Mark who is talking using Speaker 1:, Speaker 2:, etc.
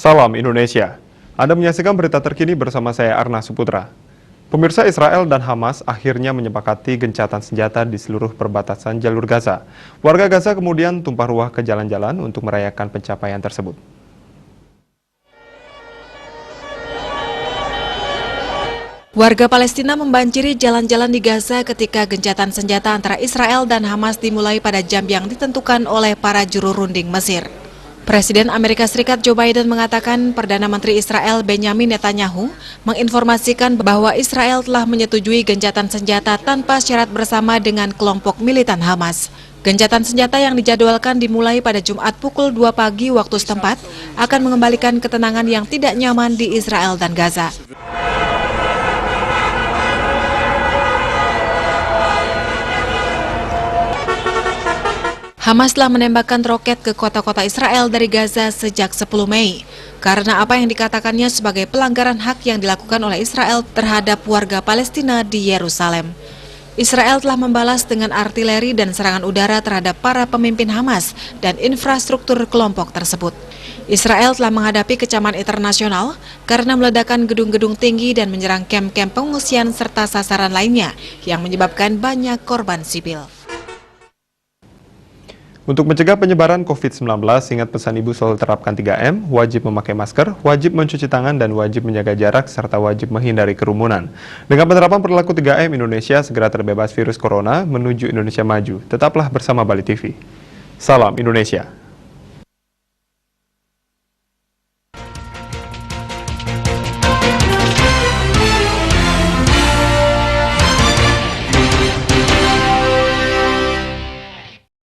Speaker 1: Salam Indonesia. Anda menyaksikan berita terkini bersama saya Arna Suputra. Pemirsa, Israel dan Hamas akhirnya menyepakati gencatan senjata di seluruh perbatasan jalur Gaza. Warga Gaza kemudian tumpah ruah ke jalan-jalan untuk merayakan pencapaian tersebut.
Speaker 2: Warga Palestina membanjiri jalan-jalan di Gaza ketika gencatan senjata antara Israel dan Hamas dimulai pada jam yang ditentukan oleh para juru runding Mesir. Presiden Amerika Serikat Joe Biden mengatakan Perdana Menteri Israel Benjamin Netanyahu menginformasikan bahwa Israel telah menyetujui gencatan senjata tanpa syarat bersama dengan kelompok militan Hamas. Gencatan senjata yang dijadwalkan dimulai pada Jumat pukul 2 pagi waktu setempat akan mengembalikan ketenangan yang tidak nyaman di Israel dan Gaza. Hamas telah menembakkan roket ke kota-kota Israel dari Gaza sejak 10 Mei karena apa yang dikatakannya sebagai pelanggaran hak yang dilakukan oleh Israel terhadap warga Palestina di Yerusalem. Israel telah membalas dengan artileri dan serangan udara terhadap para pemimpin Hamas dan infrastruktur kelompok tersebut. Israel telah menghadapi kecaman internasional karena meledakkan gedung-gedung tinggi dan menyerang kamp-kamp pengungsian serta sasaran lainnya yang menyebabkan banyak korban sipil.
Speaker 1: Untuk mencegah penyebaran COVID-19, ingat pesan Ibu soal terapkan 3M, wajib memakai masker, wajib mencuci tangan, dan wajib menjaga jarak, serta wajib menghindari kerumunan. Dengan penerapan perilaku 3M, Indonesia segera terbebas virus corona menuju Indonesia maju. Tetaplah bersama Bali TV. Salam Indonesia.